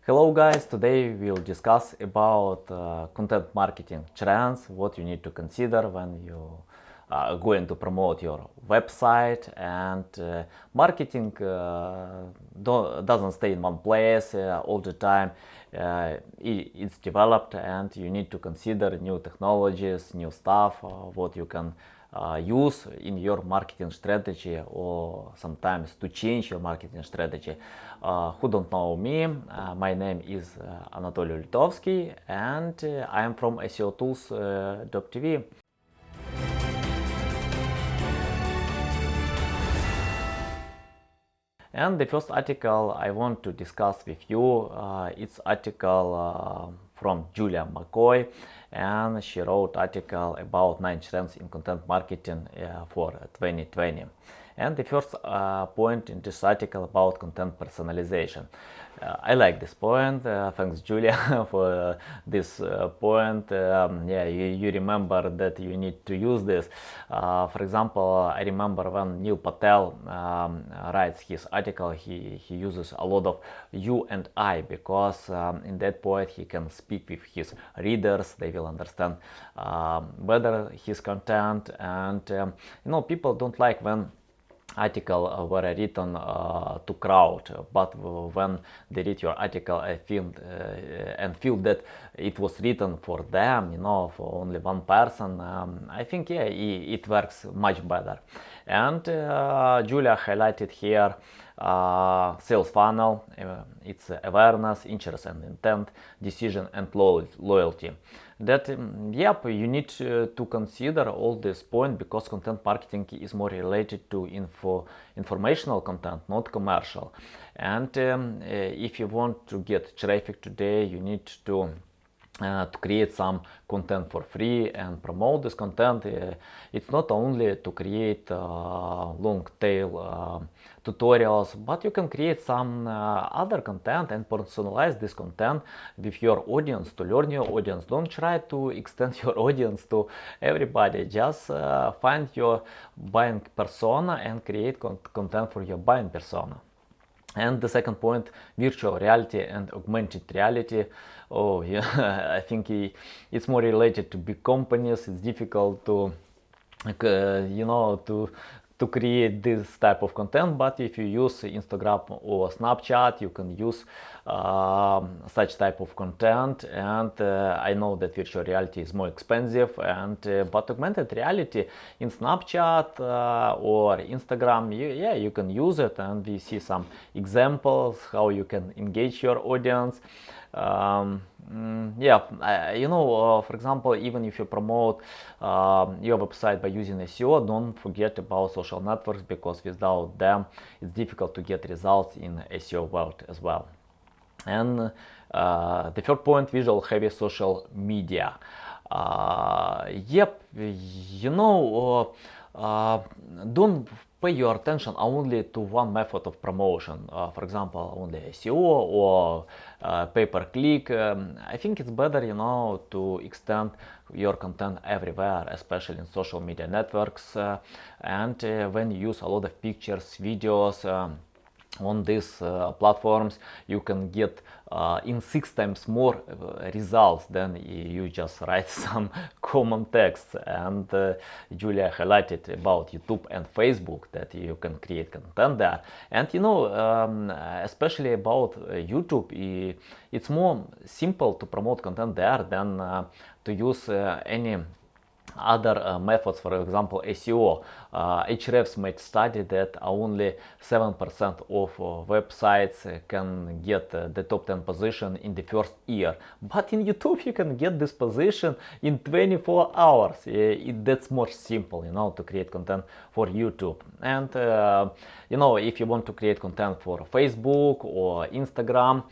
Hello guys, today we'll discuss about content marketing trends, what you need to consider when you are going to promote your website, and marketing doesn't stay in one place all the time. It's developed and you need to consider new technologies, new stuff, what you can use in your marketing strategy, or sometimes to change your marketing strategy. Who don't know me, my name is Anatoly Litovsky and I am from SEOtools.tv. And the first article I want to discuss with you, it's article from Julia McCoy, and she wrote article about 9 trends in content marketing for 2020. And the first point in this article about content personalization. I like this point. Thanks, Julia, for this point. Yeah, you remember that you need to use this. For example, I remember when Neil Patel writes his article, he uses a lot of you and I, because in that point he can speak with his readers. They will understand better his content. And people don't like when article were written to crowd, but when they read your article and feel that it was written for them, for only one person, I think it works much better. And Julia highlighted here sales funnel. It's awareness, interest and intent, decision and loyalty. That you need to consider all this point, because content marketing is more related to informational content, not commercial. And if you want to get traffic today, you need to create some content for free and promote this content. It's not only to create long tail tutorials, but you can create some other content and personalize this content with your audience, to learn your audience. Don't try to extend your audience to everybody. Just find your buying persona and create content for your buying persona. And the second point, virtual reality and augmented reality. Oh yeah, I think it's more related to big companies. It's difficult to to create this type of content, but if you use Instagram or Snapchat, you can use such type of content. And I know that virtual reality is more expensive, and but augmented reality in Snapchat or Instagram, you can use it, and we see some examples how you can engage your audience. For example, even if you promote your website by using SEO, don't forget about social networks, because without them it's difficult to get results in SEO world as well. And the third point, visual heavy social media. Don't pay your attention only to one method of promotion, for example, only SEO or pay-per-click. I think it's better, to extend your content everywhere, especially in social media networks. And when you use a lot of pictures, videos on these platforms, you can get in 6 times more results than you just write some common text. And Julia highlighted about YouTube and Facebook, that you can create content there. And especially about YouTube, it's more simple to promote content there than to use any other methods. For example, SEO. Ahrefs made study that only 7% of websites can get the top 10 position in the first year. But in YouTube you can get this position in 24 hours. That's more simple, to create content for YouTube. And if you want to create content for Facebook or Instagram,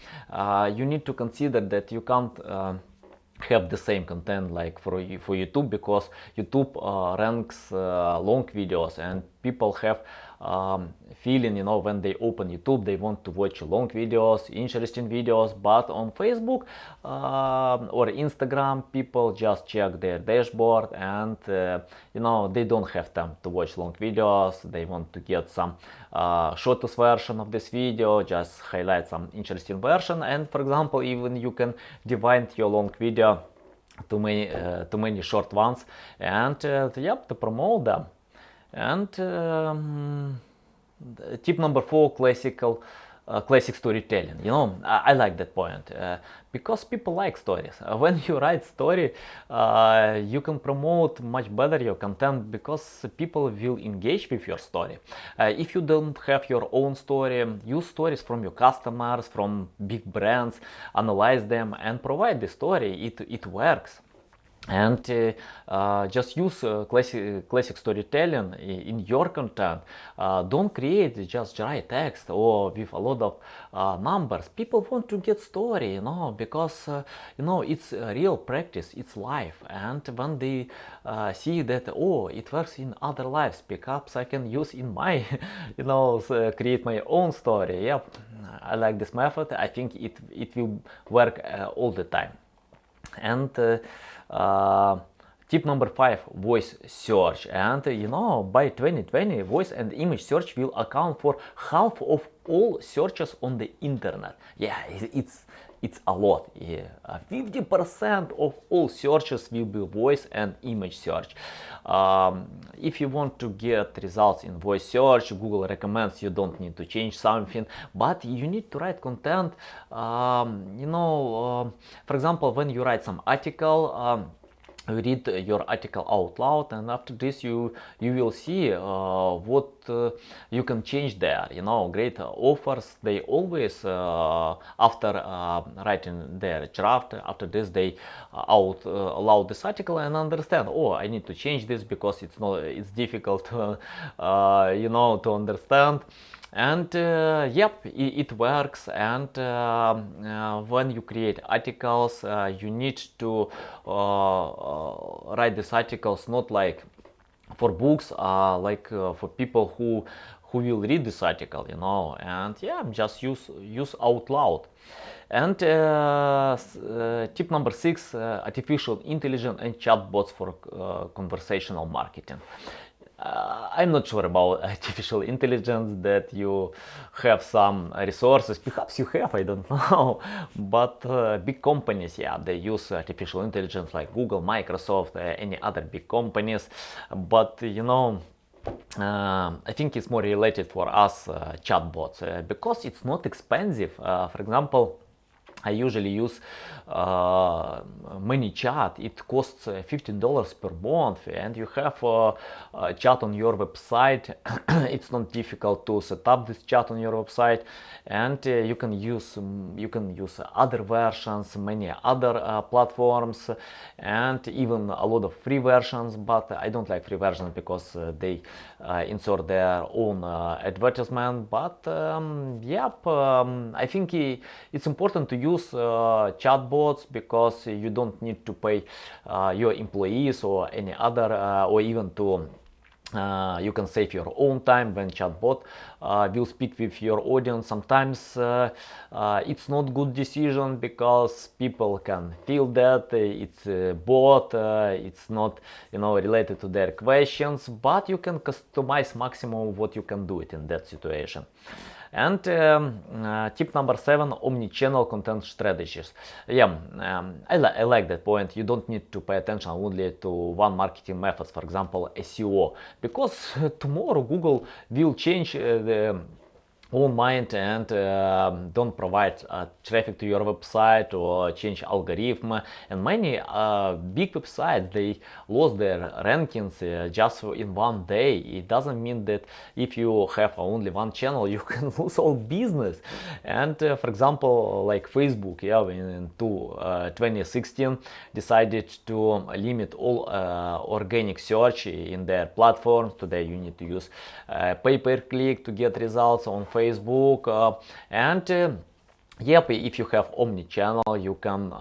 you need to consider that you can't have the same content like for YouTube, because YouTube ranks long videos, and people have feeling, you know, when they open YouTube, they want to watch long videos, interesting videos, but on Facebook or Instagram, people just check their dashboard and, you know, they don't have time to watch long videos. They want to get some shortest version of this video, just highlight some interesting version. And for example, even you can divide your long video to many short ones, and yep, to promote them. And tip number 4, classic storytelling. You know, I like that point because people like stories. When you write story, you can promote much better your content because people will engage with your story. If you don't have your own story, use stories from your customers, from big brands, analyze them and provide the story. It works. And just use classic storytelling in your content. Don't create just dry text or with a lot of numbers. People want to get story, you know, because you know, it's real practice, it's life. And when they see that, oh, it works in other lives, perhaps I can use in my, you know, create my own story. Yep, I like this method. I think it will work all the time. And tip number 5, voice search. And you know, by 2020, voice and image search will account for half of all searches on the internet. Yeah, it's a lot. Yeah, 50% of all searches will be voice and image search. If you want to get results in voice search, Google recommends you don't need to change something, but you need to write content. You know, for example, when you write some article, read your article out loud, and after this you will see what you can change there. You know, great authors, they always after writing their draft, after this they out loud this article and understand, oh, I need to change this because it's difficult you know, to understand. And yep, it works. And when you create articles, you need to write these articles not like for books, like for people who will read this article, you know. And yeah, just use out loud. And tip number 6, artificial intelligence and chatbots for conversational marketing. I'm not sure about artificial intelligence, that you have some resources. Perhaps you have, I don't know. But big companies, yeah, they use artificial intelligence like Google, Microsoft, any other big companies. But you know, I think it's more related for us chatbots because it's not expensive. For example, I usually use ManyChat. It costs $15 per month, and you have a chat on your website. It's not difficult to set up this chat on your website, and you can use other versions, many other platforms, and even a lot of free versions. But I don't like free versions because they insert their own advertisement. But yep, I think it's important to use chatbots because you don't need to pay your employees or any other, or even to you can save your own time when chatbot will speak with your audience. Sometimes it's not good decision because people can feel that it's a bot, it's not, you know, related to their questions, but you can customize maximum what you can do it in that situation. And tip number 7, omni-channel content strategies. Yeah, I like that point. You don't need to pay attention only to one marketing method, for example, SEO, because tomorrow Google will change the own mind and don't provide traffic to your website or change algorithm. And many big websites, they lost their rankings just in one day. It doesn't mean that if you have only one channel you can lose all business. And for example, like Facebook, yeah, in 2016 decided to limit all organic search in their platforms. Today you need to use pay-per-click to get results on Facebook, and yep, if you have omni-channel, you can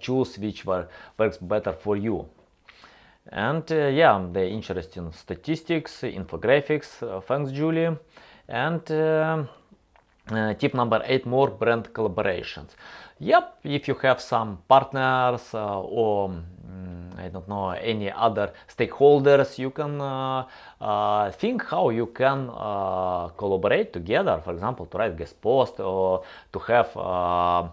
choose which works better for you. And yeah, the interesting statistics, infographics. Thanks, Julie. And tip number 8, more brand collaborations. Yep, if you have some partners or I don't know, any other stakeholders, you can think how you can collaborate together, for example, to write guest post or to have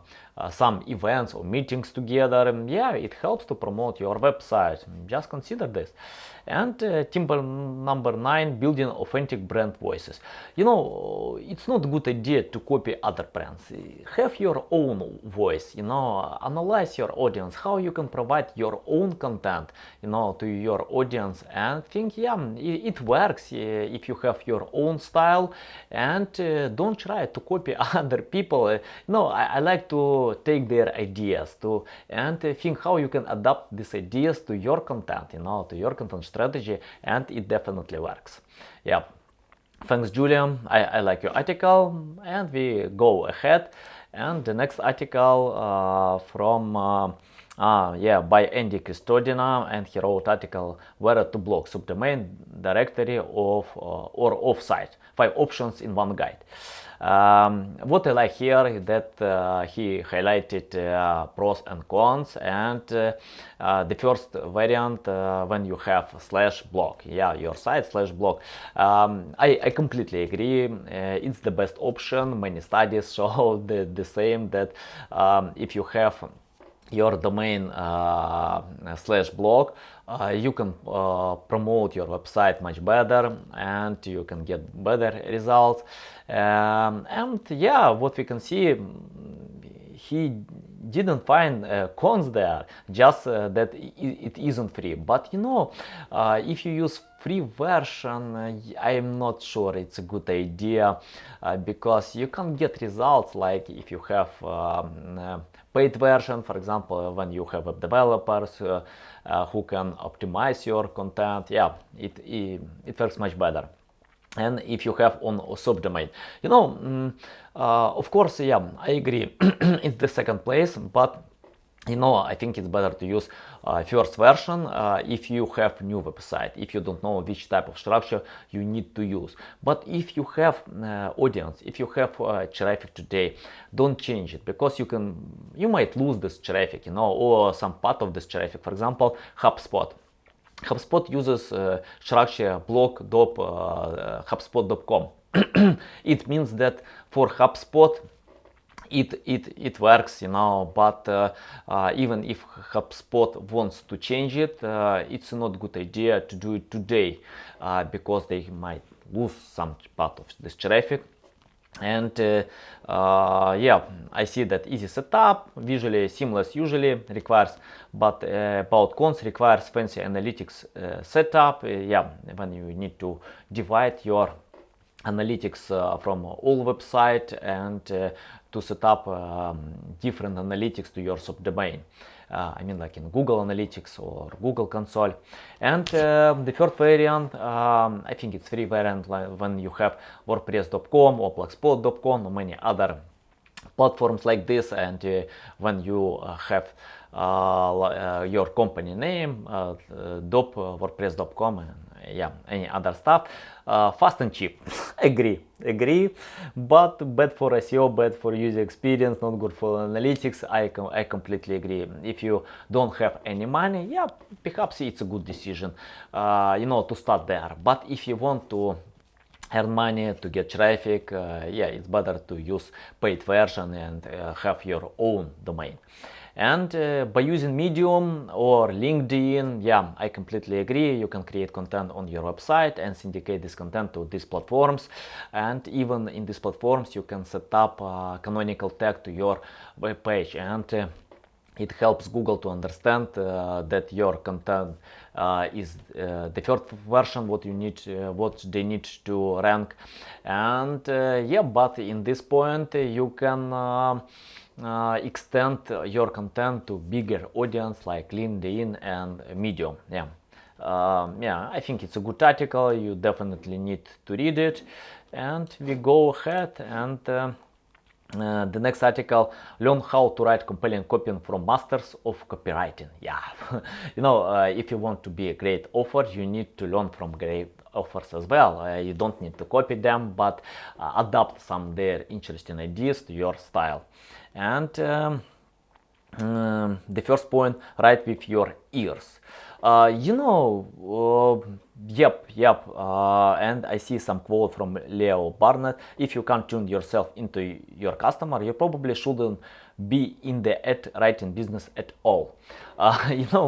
some events or meetings together. Yeah, it helps to promote your website. Just consider this. And tip number 9, building authentic brand voices. You know, it's not a good idea to copy other brands. Have your own voice, you know, analyze your audience, how you can provide your own content, you know, to your audience, and think, yeah, it works if you have your own style, and don't try to copy other people. No, I like to take their ideas and think how you can adapt these ideas to your content, you know, to your content strategy, and it definitely works. Yeah. Thanks, Julia. I like your article, and we go ahead. And the next article from by Andy Custodina, and he wrote article where to block subdomain directory of or offsite. 5 options in one guide. What I like here is that he highlighted pros and cons, and the first variant when you have /blog, yeah, your site /blog. I completely agree. It's the best option. Many studies show the same, that if you have your domain /blog, you can promote your website much better, and you can get better results. And yeah, what we can see, he didn't find cons there, just that it isn't free. But you know, if you use free version, I'm not sure it's a good idea, because you can't get results like if you have paid version, for example, when you have web developers who can optimize your content. Yeah, it works much better. And if you have on a subdomain, you know, of course, yeah, I agree, it's the second place, but you know, I think it's better to use first version if you have new website, if you don't know which type of structure you need to use. But if you have audience, if you have traffic today, don't change it, because you might lose this traffic, you know, or some part of this traffic. For example, HubSpot. HubSpot uses structure blog.hubspot.com. It means that for HubSpot it works, you know, but even if HubSpot wants to change it, it's not a good idea to do it today, because they might lose some part of this traffic. And yeah, I see that easy setup, visually seamless usually requires, but about cons requires fancy analytics setup. Yeah, when you need to divide your analytics from all website and to set up different analytics to your subdomain. I mean, like in Google Analytics or Google Console. And the third variant, I think it's free variant, like when you have WordPress.com or Blogspot.com or many other platforms like this, and when you have your company name, WordPress.com, and yeah, any other stuff, fast and cheap. agree, but bad for SEO, bad for user experience, not good for analytics. I completely agree. If you don't have any money, yeah, perhaps it's a good decision, you know, to start there. But if you want to earn money, to get traffic, yeah, it's better to use paid version and have your own domain. And by using Medium or LinkedIn, yeah, I completely agree. You can create content on your website and syndicate this content to these platforms. And even in these platforms, you can set up a canonical tag to your web page, and it helps Google to understand that your content is the first version, what they need to rank. And yeah, but in this point, you can extend your content to bigger audience like LinkedIn and Medium. Yeah, yeah, I think it's a good article. You definitely need to read it. And we go ahead and The next article, learn how to write compelling copy from masters of copywriting. Yeah, if you want to be a great author, you need to learn from great authors as well. You don't need to copy them, but adapt some their interesting ideas to your style. And the first point, write with your ears. And I see some quote from Leo Barnett. If you can't tune yourself into your customer, you probably shouldn't be in the ad writing business at all.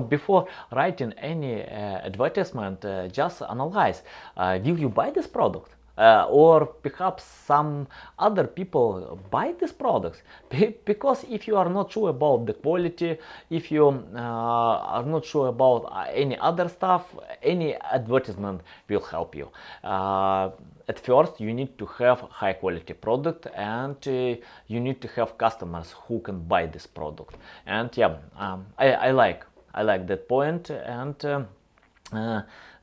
Before writing any advertisement, just analyze, will you buy this product? Or perhaps some other people buy these products, because if you are not sure about the quality, if you are not sure about any other stuff, any advertisement will help you. At first you need to have high quality product, and you need to have customers who can buy this product. And I like that point. And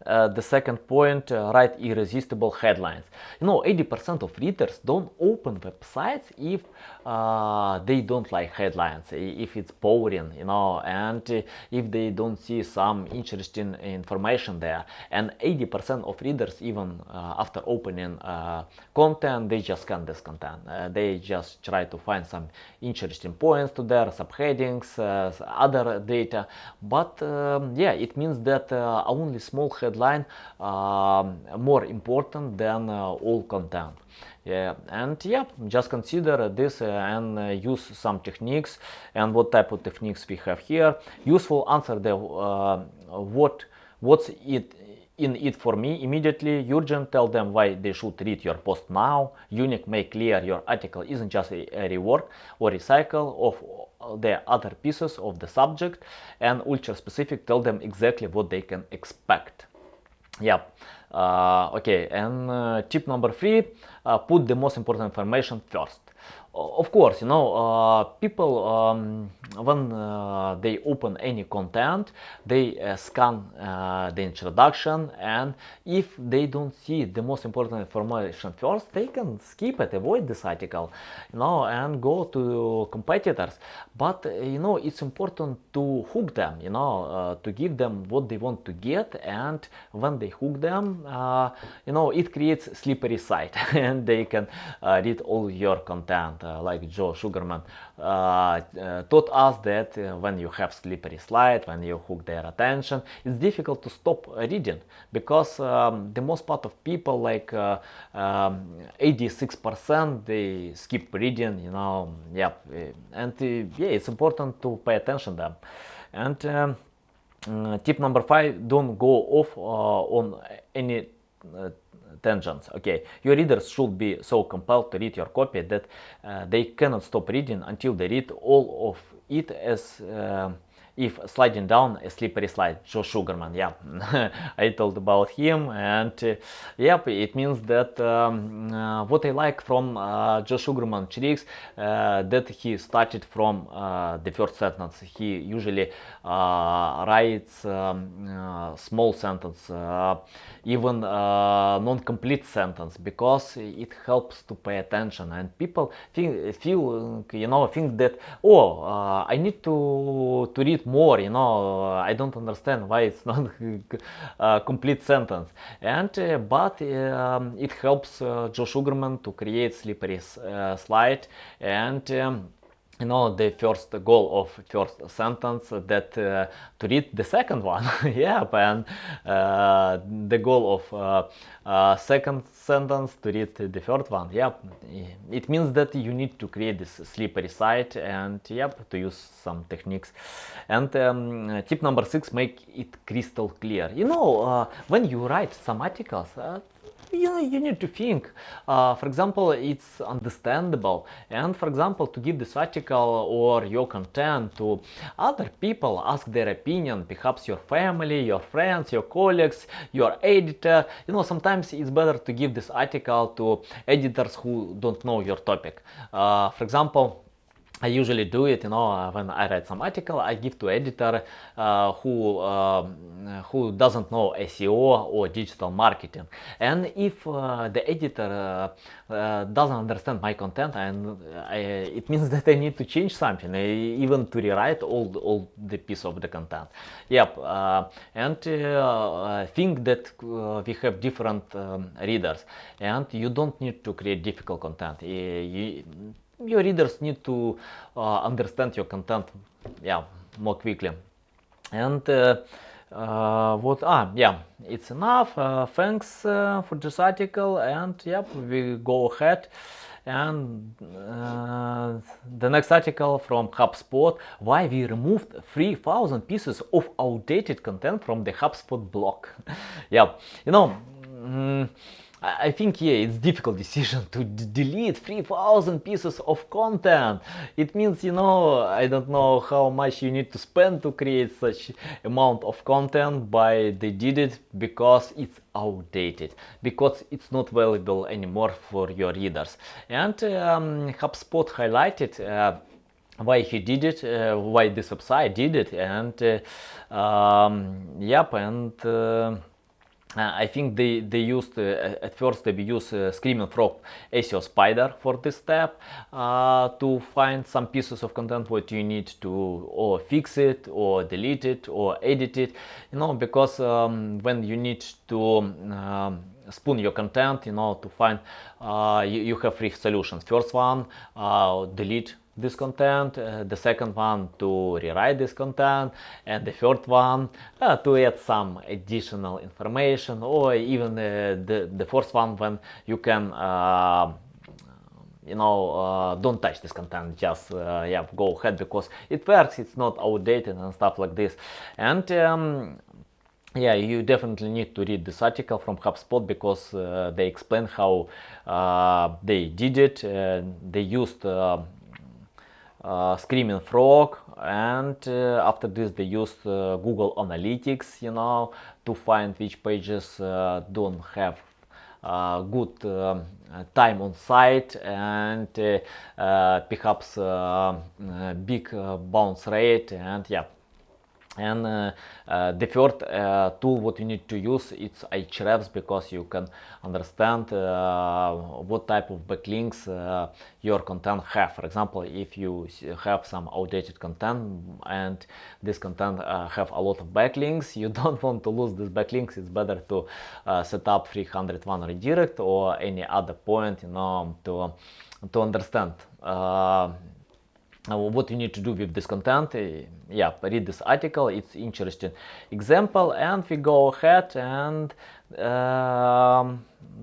the second point, write irresistible headlines. 80% of readers don't open websites if they don't like headlines, if it's boring, and if they don't see some interesting information there. And 80% of readers, even after opening content, they just scan this content. They just try to find some interesting points to their subheadings, other data. But it means that only small headline more important than all content. Just consider this and use some techniques. And what type of techniques we have here? Useful, answer the what's it in it for me immediately. Urgent, tell them why they should read your post now. Unique, make clear your article isn't just a rework or recycle of the other pieces of the subject. And ultra specific, tell them exactly what they can expect. And tip number 3, put the most important information first. Of course, people when they open any content, they scan the introduction, and if they don't see the most important information first, they can skip it, avoid this article, and go to competitors. But it's important to hook them, to give them what they want to get. And when they hook them, it creates slippery site and they can read all your content. Like Joe Sugarman taught us that when you have slippery slide, when you hook their attention, it's difficult to stop reading, because the most part of people, like 86%, they skip reading, and it's important to pay attention to them. And tip number 5, don't go off on any tangents. Your readers should be so compelled to read your copy that they cannot stop reading until they read all of it, as if sliding down a slippery slide. Joe Sugarman, I told about him. And it means that what I like from Joe Sugarman tricks, that he started from the first sentence. He usually writes small sentence, even non-complete sentence, because it helps to pay attention. And people think that I need to read more, I don't understand why it's not a complete sentence. And but it helps Joe Sugarman to create slippery slide. And the first goal of first sentence, that to read the second one. And the goal of second sentence to read the third one. It means that you need to create this slippery site, and to use some techniques. And tip number 6, make it crystal clear. When you write some articles, you need to think, for example, it's understandable. And for example, to give this article or your content to other people, ask their opinion, perhaps your family, your friends, your colleagues, your editor. Sometimes it's better to give this article to editors who don't know your topic. For example, I usually do it, when I write some article, I give to editor who doesn't know SEO or digital marketing. And if the editor doesn't understand my content, and it means that I need to change something, even to rewrite all the piece of the content. Yep, and think that we have different readers, and you don't need to create difficult content. Your readers need to understand your content, more quickly. And it's enough. Thanks for this article, and we go ahead. And the next article from HubSpot: why we removed 3,000 pieces of outdated content from the HubSpot blog. I think it's difficult decision to delete 3,000 pieces of content. It means, I don't know how much you need to spend to create such amount of content, but they did it because it's outdated, because it's not valuable anymore for your readers. And HubSpot highlighted why he did it, why this website did it, and I think they used, at first they used Screaming Frog SEO Spider for this step, to find some pieces of content what you need to or fix it or delete it or edit it, because when you need to spoon your content, to find, you have three solutions. First one, delete this content, the second one to rewrite this content, and the third one to add some additional information, or even the fourth one when you can don't touch this content, just go ahead because it works, it's not outdated and stuff like this. And you definitely need to read this article from HubSpot, because they explain how they did it. They used Screaming Frog, and after this they used Google Analytics, to find which pages don't have good time on site, and perhaps big bounce rate, and the third tool what you need to use, it's Ahrefs, because you can understand what type of backlinks your content have. For example, if you have some outdated content and this content have a lot of backlinks, you don't want to lose these backlinks. It's better to set up 301 redirect or any other point, to understand what you need to do with this content. Read this article, it's interesting example. And we go ahead, and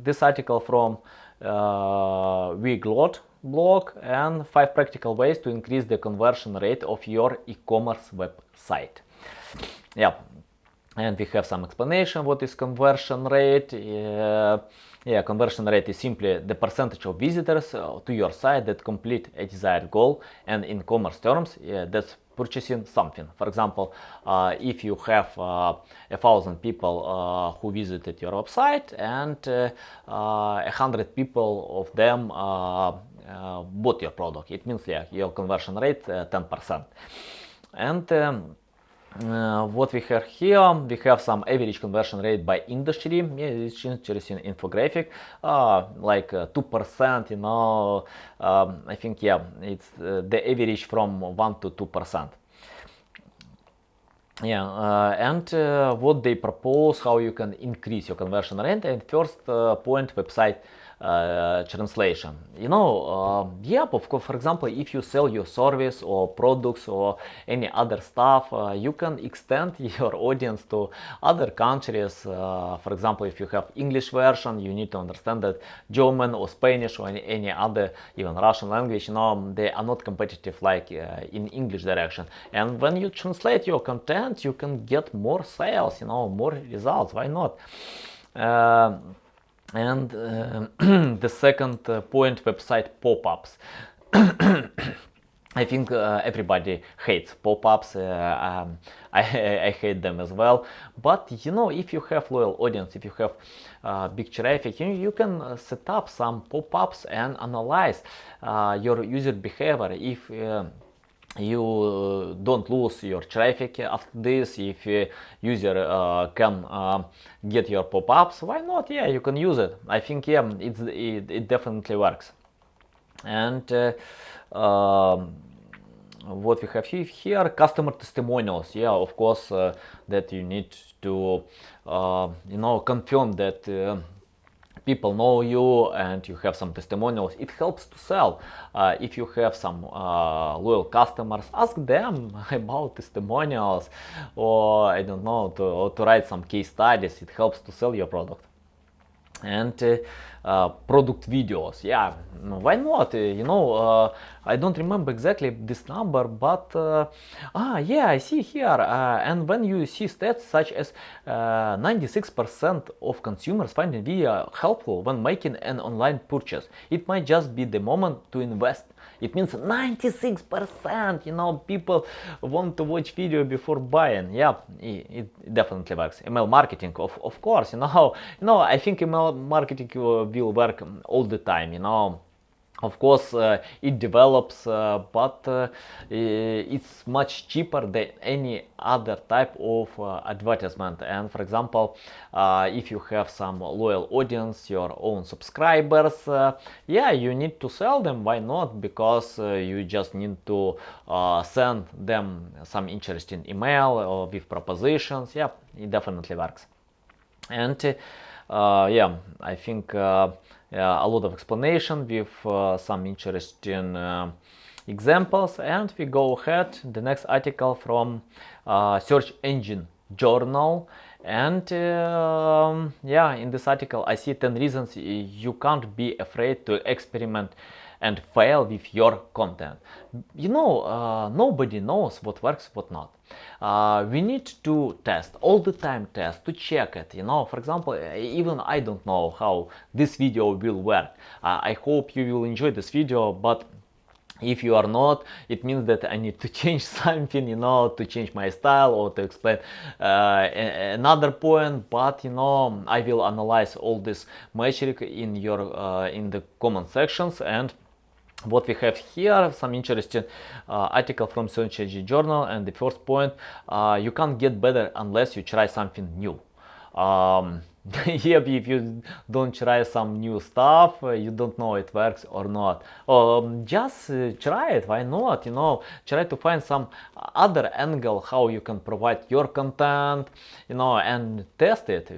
this article from Weglot blog, and 5 practical ways to increase the conversion rate of your e-commerce website. And we have some explanation what is conversion rate. Conversion rate is simply the percentage of visitors to your site that complete a desired goal, and in commerce terms, that's purchasing something. For example, if you have 1,000 people who visited your website, and 100 people of them bought your product, it means your conversion rate 10%. And what we have here, we have some average conversion rate by industry. It's interesting infographic, like 2%, I think, it's the average from 1 to 2%. And what they propose, how you can increase your conversion rate. And first point, website translation. Of course, for example, if you sell your service or products or any other stuff, you can extend your audience to other countries. For example, if you have English version, you need to understand that German or Spanish or any other, even Russian language, they are not competitive like in English direction. And when you translate your content, you can get more sales, more results. Why not? And the second point, website pop-ups. I think everybody hates pop-ups. I hate them as well. But you know, if you have loyal audience, if you have big traffic, you can set up some pop-ups and analyze your user behavior. If you don't lose your traffic after this, if user can get your pop-ups, why not? Yeah, you can use it. I think yeah, it definitely works. And what we have here, customer testimonials. Yeah, of course, that you need to confirm that people know you and you have some testimonials. It helps to sell. If you have some loyal customers, ask them about testimonials, or I don't know, to write some case studies. It helps to sell your product. And product videos, yeah, why not? I don't remember exactly this number, but yeah, I see here. And when you see stats such as 96% of consumers find video helpful when making an online purchase, it might just be the moment to invest. It means 96%, people want to watch video before buying. Yeah, it definitely works. Email marketing, of course, I think email marketing will work all the time. Of course, it develops, but it's much cheaper than any other type of advertisement. And for example, if you have some loyal audience, your own subscribers, yeah, you need to sell them. Why not? Because you just need to send them some interesting email with propositions. Yeah, it definitely works. And yeah, I think a lot of explanation with some interesting examples, and we go ahead. The next article from Search Engine Journal, and yeah, in this article I see 10 reasons you can't be afraid to experiment and fail with your content. Nobody knows what works, what not. We need to test, all the time test, to check it. For example, even I don't know how this video will work. I hope you will enjoy this video, but if you are not, it means that I need to change something, to change my style or to explain another point. But I will analyze all this metric in the comment sections. And what we have here, some interesting article from Search Engine Journal, and the first point, you can't get better unless you try something new. Yeah, if you don't try some new stuff, you don't know it works or not. Just try it, why not? Try to find some other angle how you can provide your content, and test it.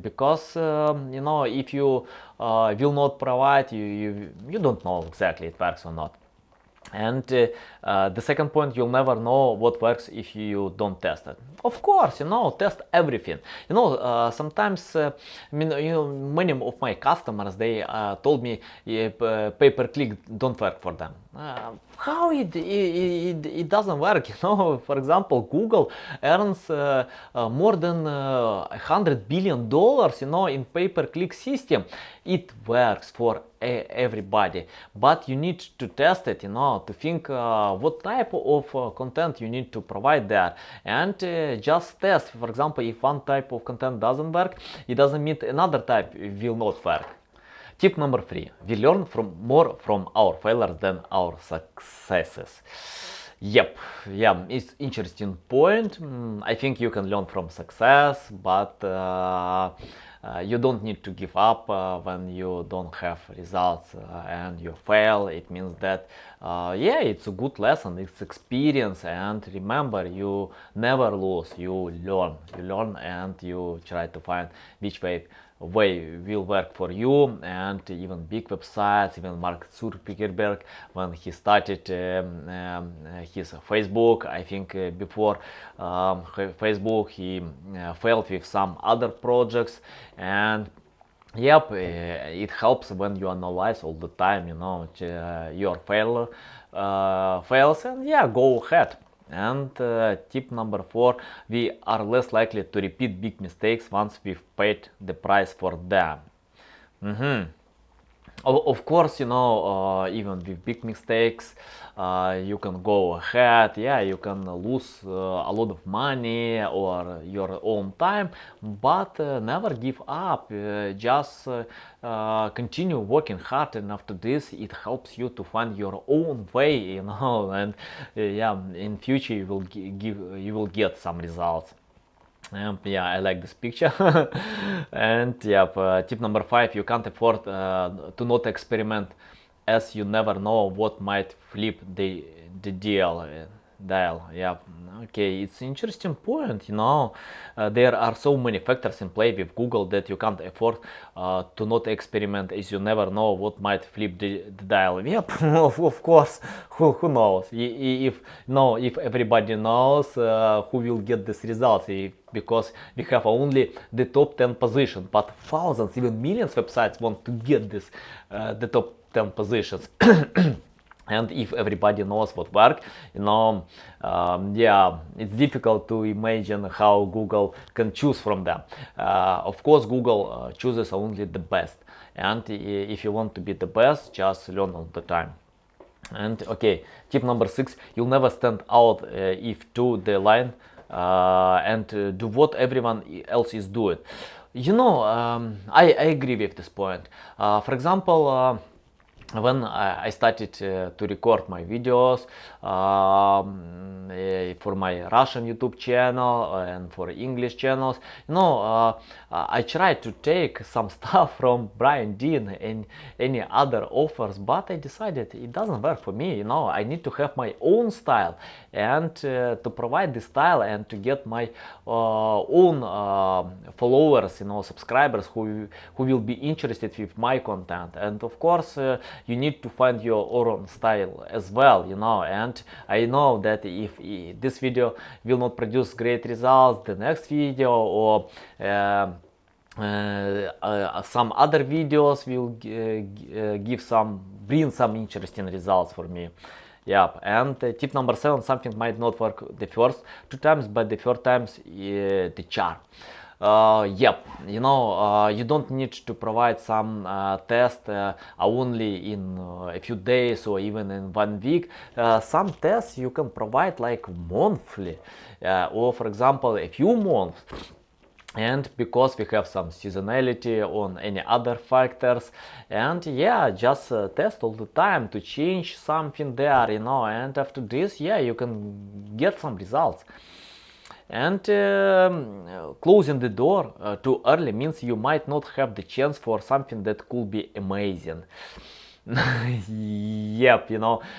Because if you will not provide, you don't know exactly it works or not. And the second point, you'll never know what works if you don't test it. Of course, test everything. Sometimes, many of my customers, they told me pay-per-click don't work for them. How it doesn't work? For example, Google earns more than $100 billion, in pay-per-click system. It works for everybody, but you need to test it, to think what type of content you need to provide there, and just test. For example, if one type of content doesn't work, it doesn't mean another type will not work. Tip number 3, we learn more from our failures than our successes. Yep, yeah, it's interesting point. I think you can learn from success, but you don't need to give up when you don't have results and you fail. It means that yeah, it's a good lesson, it's experience, and remember, you never lose, you learn and you try to find which way will work for you. And even big websites, even Mark Zuckerberg, when he started his Facebook, I think before Facebook he failed with some other projects. And yep, it helps when you analyze all the time, your fails, and yeah, go ahead. And tip number 4, we are less likely to repeat big mistakes once we've paid the price for them. Of course, even with big mistakes, you can go ahead. Yeah, you can lose a lot of money or your own time, but never give up. Just continue working hard, and after this, it helps you to find your own way. And yeah, in future you will get some results. Yeah, I like this picture. And yeah, tip number 5, you can't afford to not experiment, as you never know what might flip the dial. Yeah, okay, it's interesting point. There are so many factors in play with Google that you can't afford to not experiment, as you never know what might flip the dial. Yep, of course. Who knows? If everybody knows who will get these results, because we have only the top 10 position, but thousands, even millions websites want to get this the top 10 positions. And if everybody knows what works, yeah, it's difficult to imagine how Google can choose from them. Of course, Google chooses only the best. And if you want to be the best, just learn all the time. And okay, tip number 6, you'll never stand out if to the line and do what everyone else is doing. I agree with this point. For example, when I started to record my videos for my Russian YouTube channel and for English channels, I tried to take some stuff from Brian Dean and any other offers, but I decided it doesn't work for me. I need to have my own style, and to provide this style and to get my own followers, subscribers who will be interested with my content. And of course, you need to find your own style as well, and I know that if this video will not produce great results, the next video or some other videos will bring some interesting results for me. Yeah, and tip number 7, something might not work the first 2 times, but the third times the charm. You don't need to provide some test only in a few days or even in 1 week. Some tests you can provide like monthly, or for example a few months. And because we have some seasonality on any other factors, and yeah, just test all the time to change something there, and after this, yeah, you can get some results. And closing the door too early means you might not have the chance for something that could be amazing. Yep,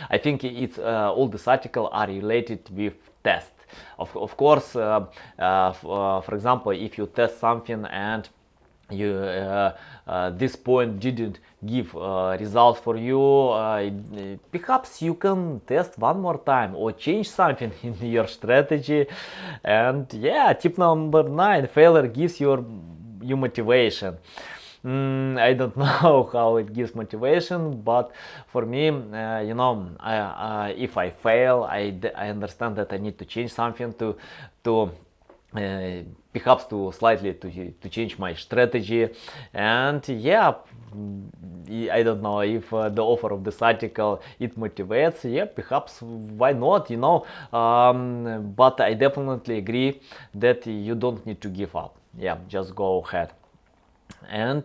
I think it's all this article are related with tests. Of course, for example, if you test something and you this point didn't give results for you, perhaps you can test one more time or change something in your strategy. And yeah, tip number 9, failure gives you motivation. I don't know how it gives motivation, but for me, if I fail, I understand that I need to change something to perhaps to slightly to change my strategy. And yeah, I don't know if the author of this article it motivates. Yeah, perhaps why not, but I definitely agree that you don't need to give up. Yeah, just go ahead. And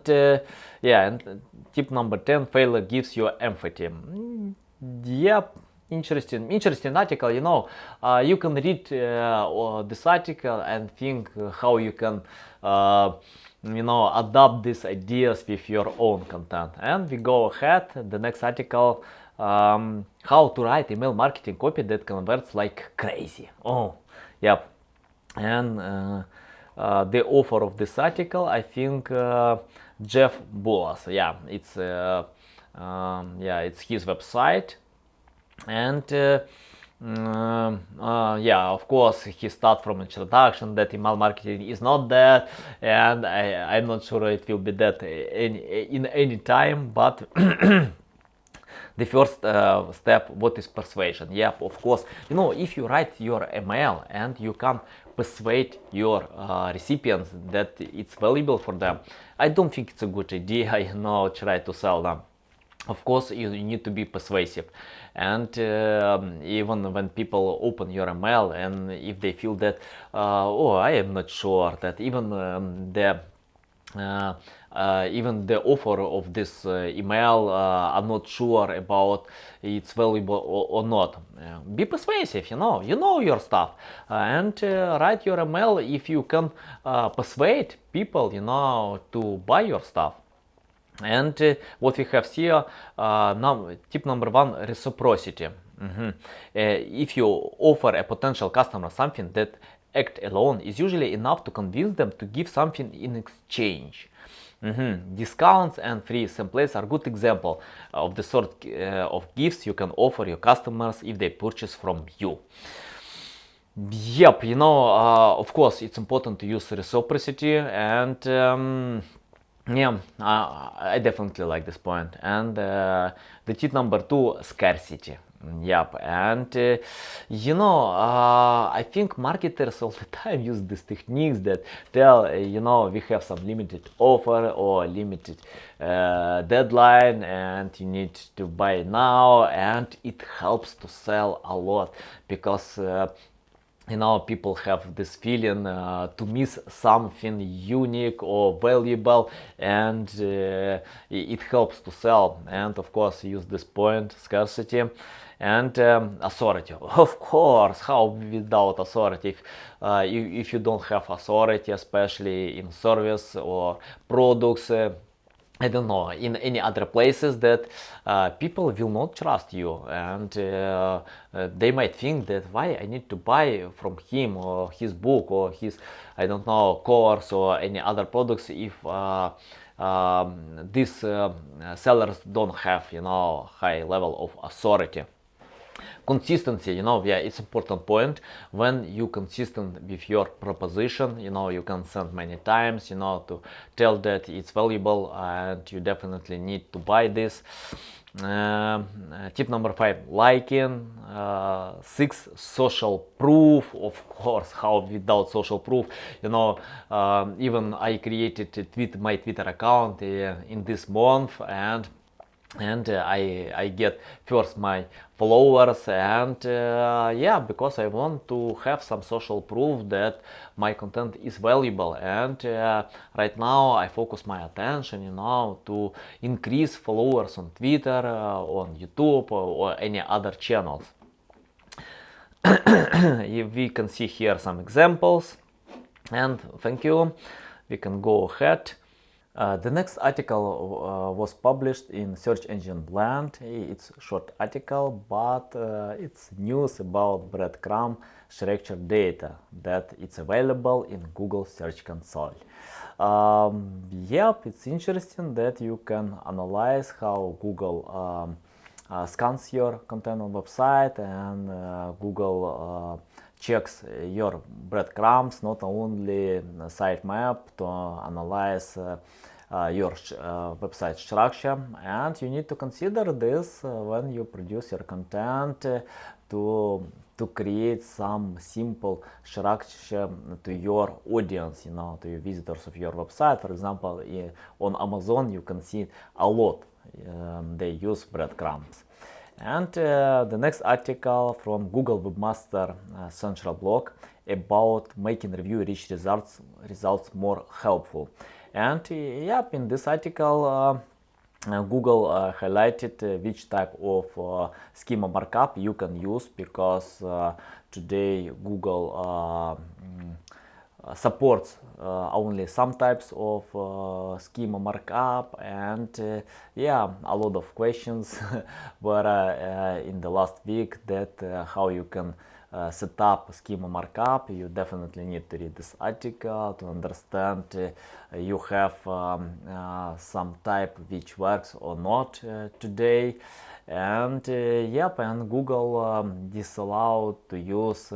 yeah, and tip number 10, failure gives you empathy. Yeah, interesting article. You can read this article and think how you can adapt these ideas with your own content. And we go ahead, the next article, how to write email marketing copy that converts like crazy. Oh, yep. And the author of this article, I think Jeff Bullas. Yeah, it's his website. And yeah, of course, he starts from introduction that email marketing is not that, and I'm not sure it will be that in any time, but the first step, what is persuasion? Yeah, of course, if you write your email and you can persuade your recipients that it's valuable for them, I don't think it's a good idea, try to sell them. of course you need to be persuasive, and even when people open your email and if they feel that oh, I am not sure that uh, even the offer of this email, I'm not sure about it's valuable or not. Be persuasive, you know your stuff, and write your email if you can persuade people, to buy your stuff. And what we have here, now tip number one, reciprocity. If you offer a potential customer something that act alone is usually enough to convince them to give something in exchange. Discounts and free samples are good example of the sort of gifts you can offer your customers if they purchase from you. Yep, of course it's important to use reciprocity, and yeah, I definitely like this point. And the tip number two, scarcity. Yep, and I think marketers all the time use these techniques that tell, we have some limited offer or limited deadline and you need to buy now, and it helps to sell a lot because people have this feeling to miss something unique or valuable, and it helps to sell. And of course use this point, scarcity. And authority, of course, how without authority? If you don't have authority, especially in service or products, I don't know, in any other places, that people will not trust you, and they might think that why I need to buy from him or his book or his, I don't know, course or any other products if these sellers don't have, high level of authority. Consistency, yeah, it's important point. When you consistent with your proposition, you can send many times, to tell that it's valuable and you definitely need to buy this. Tip number 5, liking. 6, social proof. Of course, how without social proof? Even I created my Twitter account in this month, and I get first my followers, and yeah, because I want to have some social proof that my content is valuable. And right now I focus my attention, to increase followers on Twitter, on YouTube, or any other channels. We can see here some examples, and thank you. We can go ahead. The next article was published in Search Engine Blend. It's a short article, but it's news about breadcrumb structure data that it's available in Google Search Console. Yep, it's interesting that you can analyze how Google scans your content on website, and Google checks your breadcrumbs, not only sitemap, to analyze your website structure. And you need to consider this when you produce your content to create some simple structure to your audience, to your visitors of your website. For example, on Amazon you can see a lot they use breadcrumbs. And the next article from Google Webmaster Central blog about making review-rich results more helpful. And yep, in this article Google highlighted which type of schema markup you can use, because today Google supports only some types of schema markup, and yeah, a lot of questions were in the last week that how you can set up schema markup. You definitely need to read this article to understand you have some type which works or not today. And yep, and Google disallowed to use,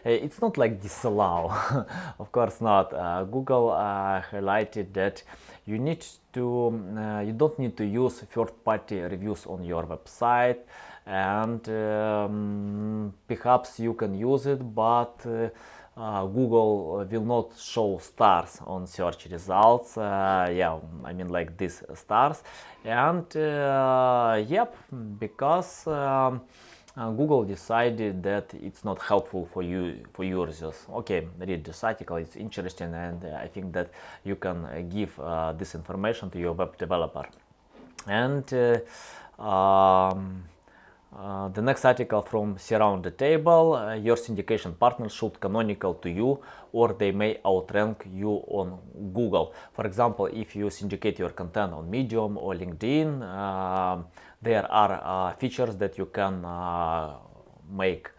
it's not like disallow, of course not. Google highlighted that you don't need to use third-party reviews on your website, and perhaps you can use it, but Google will not show stars on search results. Yeah, I mean like these stars, and yep, because Google decided that it's not helpful for you, for users. Okay, read this article, it's interesting, and I think that you can give this information to your web developer. And the next article from Surround the Table, your syndication partner should canonical to you, or they may outrank you on Google. For example, if you syndicate your content on Medium or LinkedIn, there are features that you can make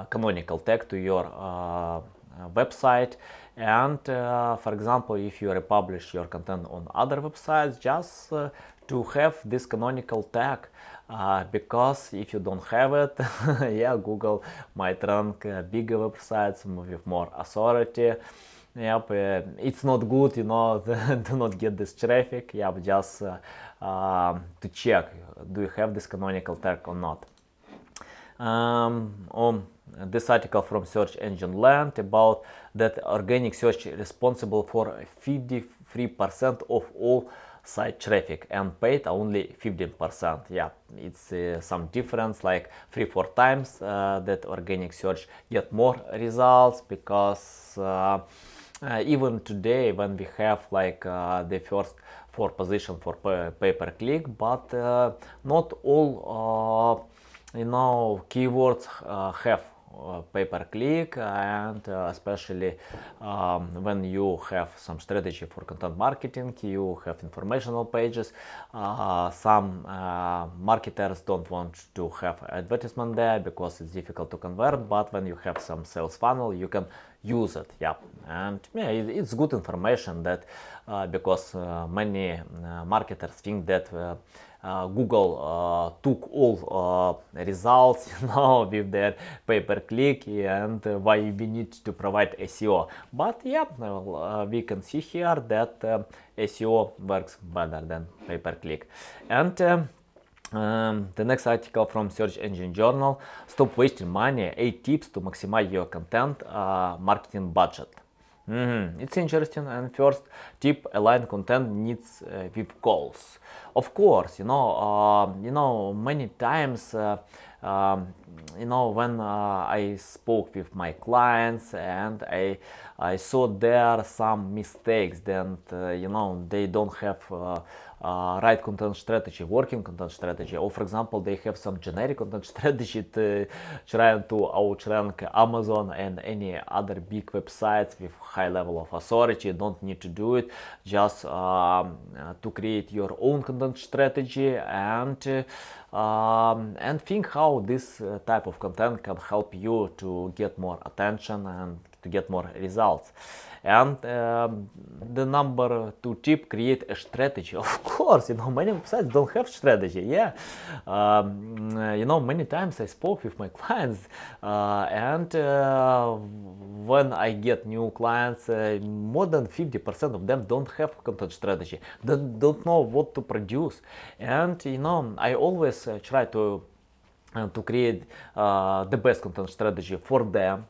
canonical tag to your website. And for example, if you republish your content on other websites, just to have this canonical tag, because if you don't have it, yeah, Google might rank bigger websites with more authority. Yep, it's not good, you know, do not get this traffic. Yep, just to check, do you have this canonical tag or not. On this article from Search Engine Land about that organic search responsible for 53% of all site traffic and paid only 15%. Yeah, it's some difference, like 3-4 times that organic search get more results, because even today when we have like the first 4 position for pay-per-click, but not all you know, keywords have pay-per-click, and especially when you have some strategy for content marketing, you have informational pages. Some marketers don't want to have advertisement there because it's difficult to convert, but when you have some sales funnel, you can use it. Yeah, and yeah, it's good information that because many marketers think that Google took all results, you know, with their pay-per-click, and why we need to provide SEO. But yeah, we can see here that SEO works better than pay-per-click. And the next article from Search Engine Journal: stop wasting money, 8 tips to maximize your content marketing budget. It's interesting. And first tip: align content needs with goals. Of course, you know, many times, you know, when I spoke with my clients and I saw there some mistakes, then you know, they don't have right content strategy, working content strategy, or for example, they have some generic content strategy trying to outrank Amazon and any other big websites with high level of authority. Don't need to do it. Just to create your own content strategy and think how this type of content can help you to get more attention and to get more results. And the number 2 tip: create a strategy. Of course, you know, many websites don't have strategy. Yeah, you know, many times I spoke with my clients, and when I get new clients, more than 50% of them don't have content strategy. They don't know what to produce. And you know, I always try to create the best content strategy for them,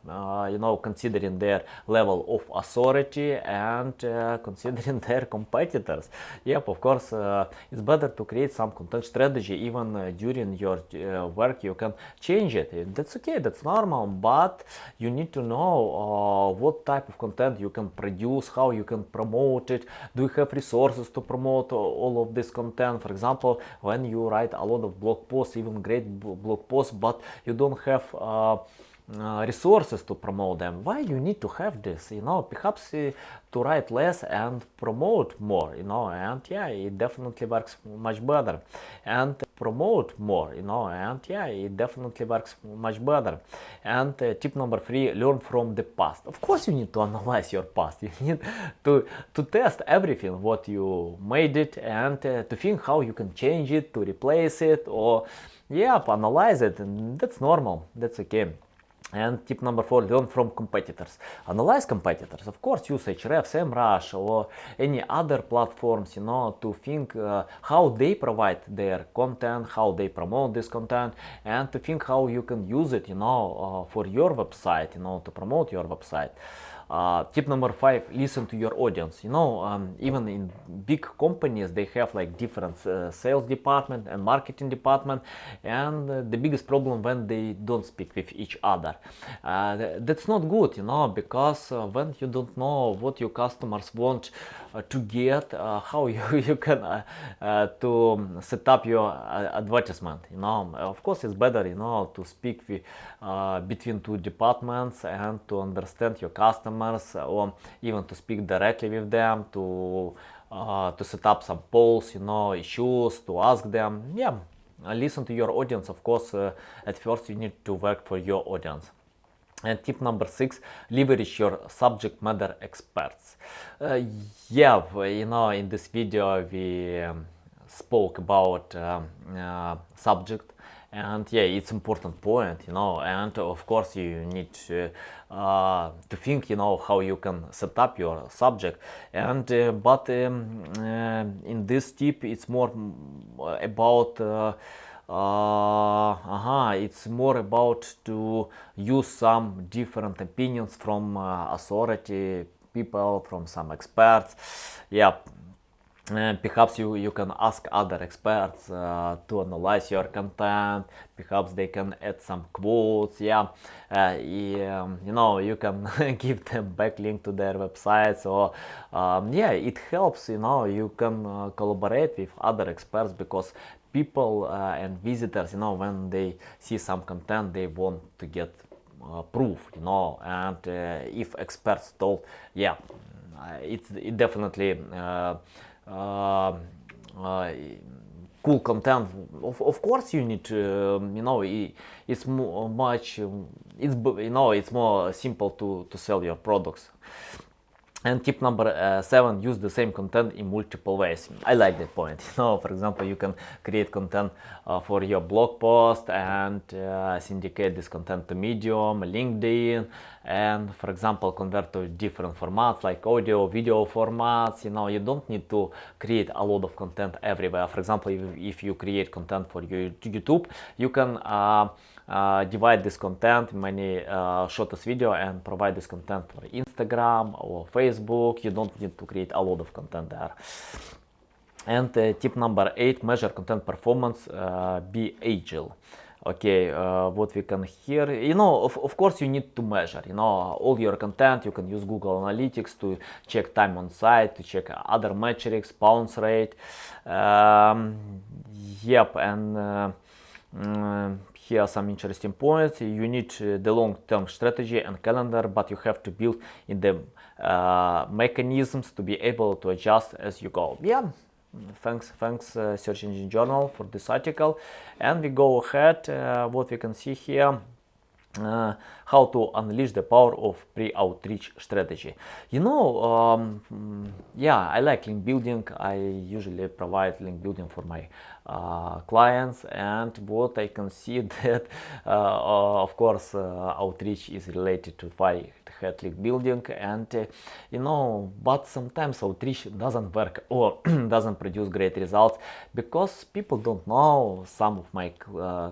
you know, considering their level of authority and considering their competitors. Yep, of course, it's better to create some content strategy. Even during your work, you can change it. That's okay, that's normal, but you need to know what type of content you can produce, how you can promote it. Do you have resources to promote all of this content? For example, when you write a lot of blog posts, even great blog posts, but you don't have resources to promote them, why you need to have this? You know, perhaps to write less and promote more, you know, and yeah, it definitely works much better. And promote more, you know, and yeah, it definitely works much better. And tip number 3: learn from the past. Of course, you need to analyze your past. You need to test everything what you made it, and to think how you can change it, to replace it, or yeah, analyze it. And that's normal, that's okay. And tip number 4, learn from competitors. Analyze competitors. Of course, use Ahrefs, SEMrush, or any other platforms, to think how they provide their content, how they promote this content, and to think how you can use it, for your website, to promote your website. Tip number 5, listen to your audience. Even in big companies, they have like different sales department and marketing department, and the biggest problem when they don't speak with each other. That's not good, because when you don't know what your customers want to get, how you can to set up your advertisement. Of course, it's better, to speak with, between two departments and to understand your customers, or even to speak directly with them, to set up some polls, issues, to ask them. Yeah, listen to your audience. Of course, at first you need to work for your audience. And tip number 6, leverage your subject matter experts. In this video we spoke about subject, and it's important point, and of course you need to think, how you can set up your subject, and but in this tip it's more about it's more about to use some different opinions from authority people, from some experts. Perhaps you can ask other experts to analyze your content. Perhaps they can add some quotes. You can give them backlink to their websites, or it helps. You can collaborate with other experts, because people and visitors, when they see some content, they want to get proof, and if experts told, it definitely cool content. Of course you need to, it's much, it's more simple to sell your products. And tip number 7, use the same content in multiple ways. I like that point. For example, you can create content for your blog post and syndicate this content to Medium, LinkedIn, and for example, convert to different formats like audio, video formats. You don't need to create a lot of content everywhere. For example, if you create content for your YouTube, you can divide this content in many shortest video and provide this content for Instagram or Facebook. You don't need to create a lot of content there. And tip number 8, measure content performance, be agile. Okay, what we can hear, of course you need to measure, all your content. You can use Google Analytics to check time on site, to check other metrics, bounce rate. Here are some interesting points. You need the long-term strategy and calendar, but you have to build in the mechanisms to be able to adjust as you go. Thanks Search Engine Journal for this article. And we go ahead, what we can see here, how to unleash the power of pre-outreach strategy. I like link building. I usually provide link building for my clients, and what I can see that of course outreach is related to white-hat link building, and but sometimes outreach doesn't work or doesn't produce great results because people don't know some of my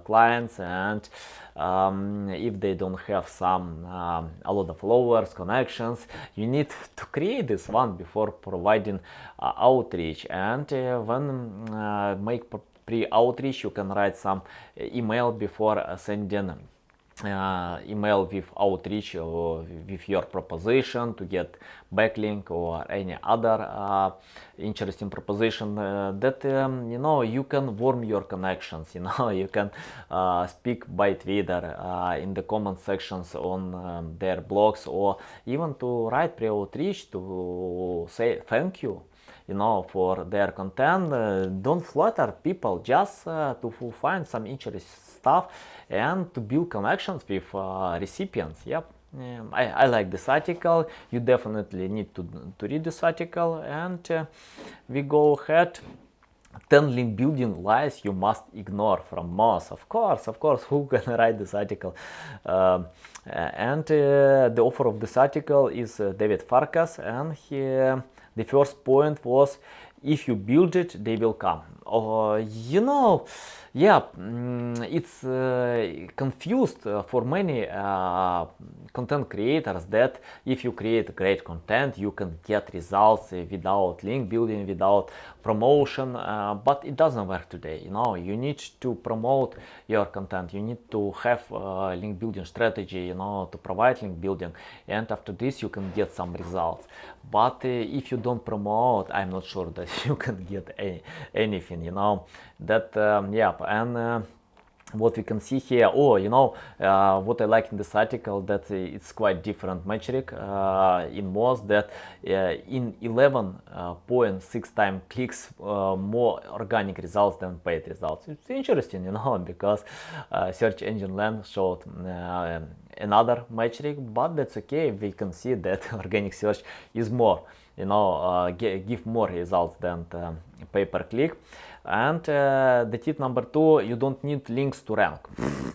clients, and if they don't have a lot of followers, connections, you need to create this one before providing outreach. And when make pre-outreach, you can write some email before sending email with outreach or with your proposition to get backlink or any other interesting proposition that you can warm your connections. You can speak by Twitter, in the comment sections on their blogs, or even to write pre-outreach to say thank you for their content. Don't flatter people, just to find some interesting stuff and to build connections with recipients. I like this article. You definitely need to read this article, and we go ahead 10 link building lies you must ignore from Moz. Of course, who can write this article? The author of this article is David Farkas, and the first point was, if you build it, they will come. It's confused for many content creators that if you create great content, you can get results without link building, without promotion, but it doesn't work today. You need to promote your content, you need to have link building strategy, to provide link building, and after this you can get some results. But if you don't promote, I'm not sure that you can get anything, what we can see here, what I like in this article, that it's quite different metric in Moz, that in 11.6 times clicks more organic results than paid results. It's interesting, because search engine land showed another metric, but that's okay. We can see that organic search is more, give more results than pay per click. And the tip number 2, you don't need links to rank.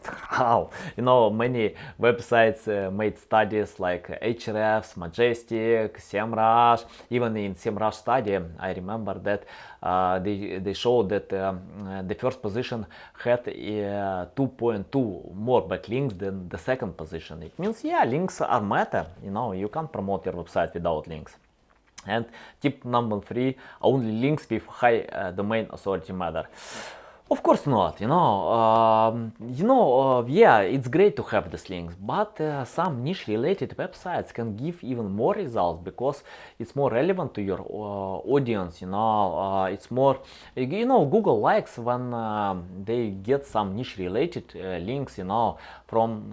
How? Many websites made studies like Ahrefs, Majestic, SEMrush. Even in SEMrush study, I remember that they showed that the first position had 2.2 more backlinks than the second position. It means, links are matter. You can't promote your website without links. And tip number 3, only links with high domain authority matter. Of course not, it's great to have these links, but some niche related websites can give even more results because it's more relevant to your audience, it's more, Google likes when they get some niche related links, from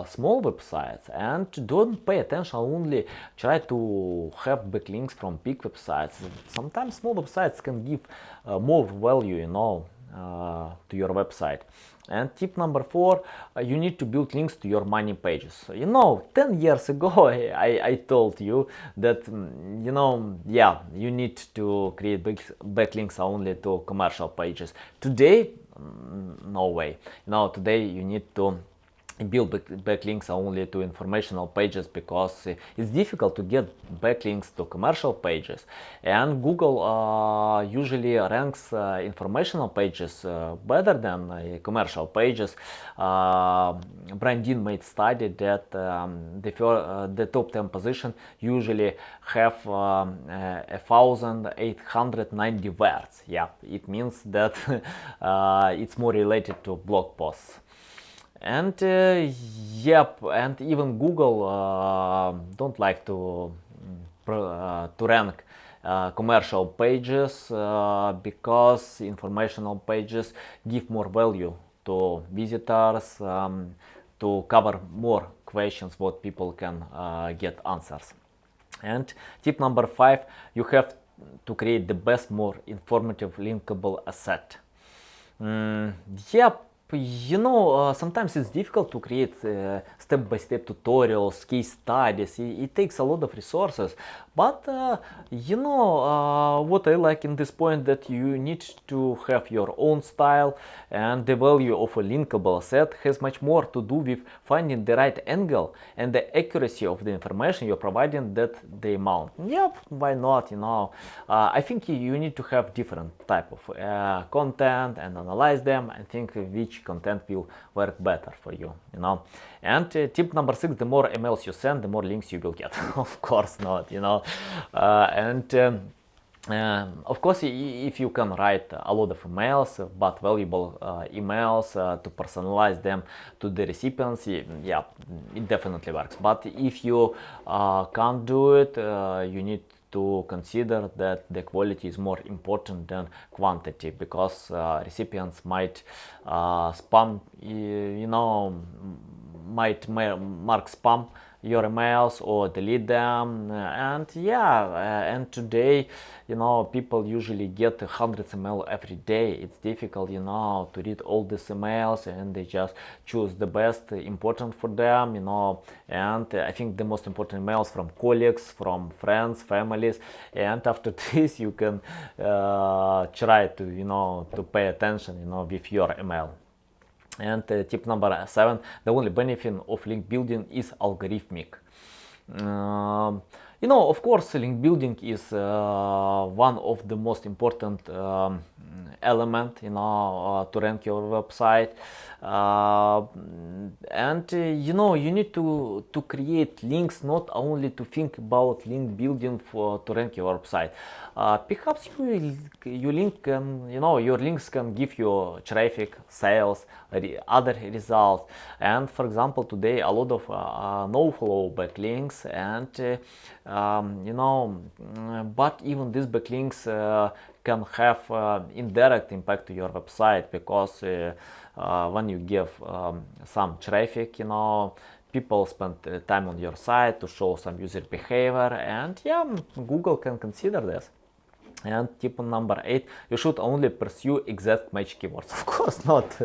small websites, and don't pay attention only, try to have backlinks from big websites. Sometimes small websites can give more value, to your website. And tip number 4, you need to build links to your money pages. 10 years ago I told you that you need to create backlinks only to commercial pages. Today, no way. Today you need to build backlinks only to informational pages, because it's difficult to get backlinks to commercial pages, and Google usually ranks informational pages better than commercial pages. Brandin made study that the top 10 position usually have 1,890 words. It means that it's more related to blog posts. And and even Google don't like to rank commercial pages because informational pages give more value to visitors, to cover more questions what people can get answers. And tip number 5, you have to create the best, more informative linkable asset. Sometimes it's difficult to create step-by-step tutorials, case studies. It takes a lot of resources. But what I like in this point, that you need to have your own style, and the value of a linkable asset has much more to do with finding the right angle and the accuracy of the information you're providing than the amount. Why not? I think you need to have different type of content and analyze them and think which content will work better for you. And tip number 6, the more emails you send, the more links you will get. Of course not, of course, if you can write a lot of emails, but valuable emails, to personalize them to the recipients, it definitely works. But if you can't do it, you need to consider that the quality is more important than quantity, because recipients might spam, might mark spam your emails or delete them. And yeah, and today, people usually get hundreds of emails every day. It's difficult, to read all these emails, and they just choose the best important for them, and I think the most important emails from colleagues, from friends, families, and after this you can try to pay attention, with your email. And tip number 7, the only benefit of link building is algorithmic. Of course, link building is one of the most important element, to rank your website. And you need to create links, not only to think about link building to rank your website. Perhaps your links can give you traffic, sales, other results. And for example, today a lot of no-follow backlinks, and but even these backlinks can have indirect impact to your website, because when you give some traffic, people spend time on your site to show some user behavior, and yeah, Google can consider this. And tip number 8, you should only pursue exact match keywords. Of course not,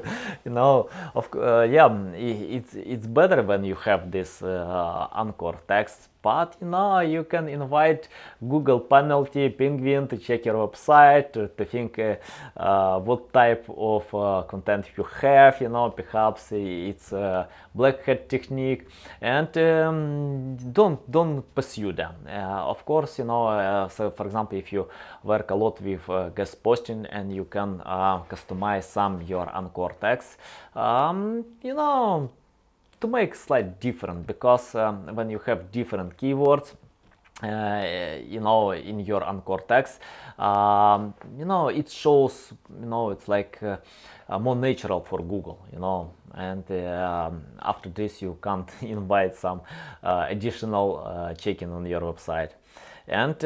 it's better when you have this anchor text, but you can invite Google penalty penguin to check your website, to think what type of content you have, perhaps it's black hat technique, and don't pursue them. Of course, so for example, if you work a lot with guest posting and you can customize some your anchor text, to make slight different, because when you have different keywords in your anchor text, it shows, it's like more natural for Google, and after this you can't invite some additional checking on your website. And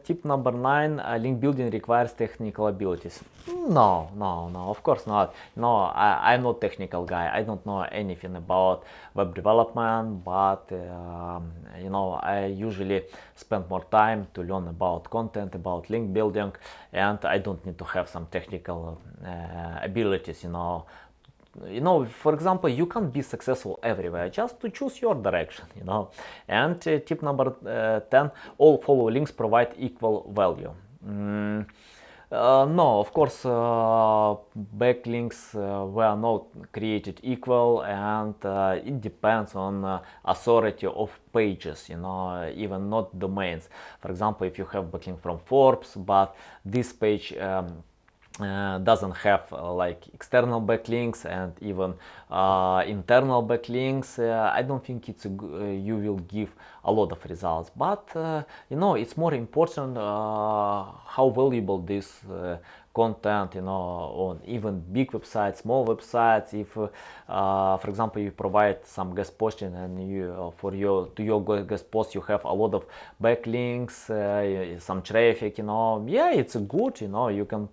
tip number 9, link building requires technical abilities. No, of course not. I'm not technical guy. I don't know anything about web development, but I usually spend more time to learn about content, about link building, and I don't need to have some technical abilities, for example, you can't be successful everywhere, just to choose your direction, And tip number 10, all follow links provide equal value. No, of course, backlinks were not created equal, and it depends on authority of pages, even not domains. For example, if you have backlink from Forbes, but this page doesn't have like external backlinks and even internal backlinks, I don't think you will give a lot of results. But it's more important how valuable this content, on even big websites, small websites. If for example, you provide some guest posting, and to your guest post you have a lot of backlinks, some traffic, yeah, it's good, you can,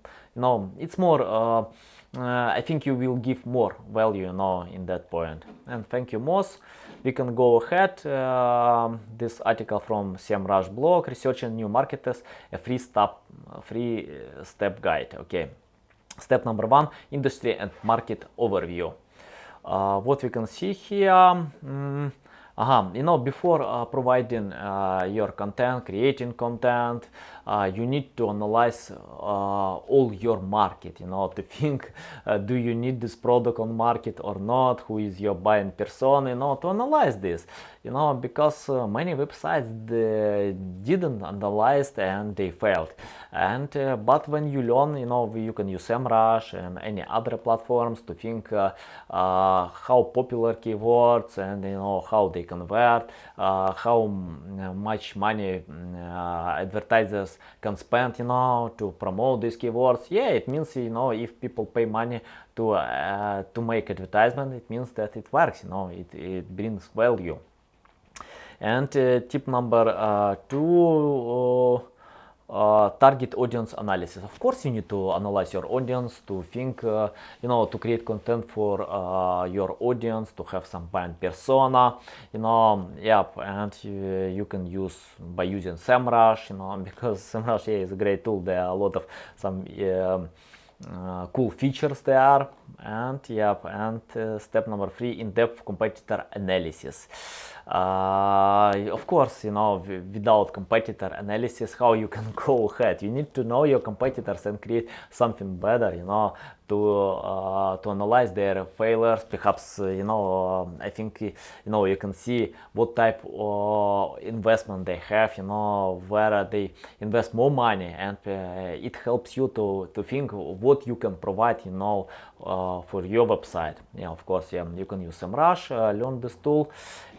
it's more I think you will give more value, in that point. And thank you, Moz. We can go ahead. This article from SEMrush blog, researching new marketers, a free step guide. Okay. Step number 1, industry and market overview. What we can see here, before providing your content, creating content, you need to analyze all your market, to think, do you need this product on market or not, who is your buying persona, to analyze this, because many websites didn't analyze and they failed. And but when you learn, you can use SEMrush and any other platforms to think how popular keywords and how they convert, how much money advertisers can spend, to promote these keywords. Yeah, it means, if people pay money to make advertisement, it means that it works, it brings value. And tip number 2, target audience analysis. Of course, you need to analyze your audience, to think, to create content for your audience, to have some buying persona, and you can use by using SEMrush, because SEMrush is a great tool. There are a lot of some cool features there. And step number 3, in-depth competitor analysis. Of course, without competitor analysis, how you can go ahead? You need to know your competitors and create something better, to analyze their failures. Perhaps, I think, you can see what type of investment they have, where they invest more money, and it helps you to think what you can provide, for your website. Of course, you can use SEMrush, learn this tool.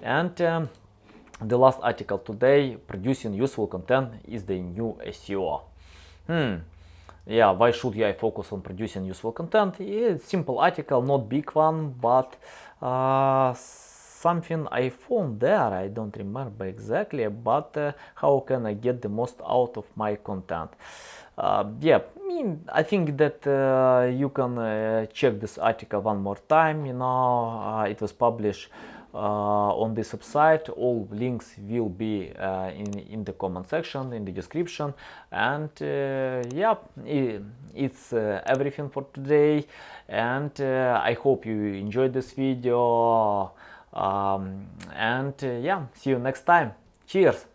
And the last article today: producing useful content is the new SEO. Why should I focus on producing useful content? It's a simple article, not big one, but something I found there, I don't remember exactly, but how can I get the most out of my content? I think that you can check this article one more time. It was published on this website. All links will be in the comment section, in the description. And it's everything for today. And I hope you enjoyed this video. See you next time. Cheers!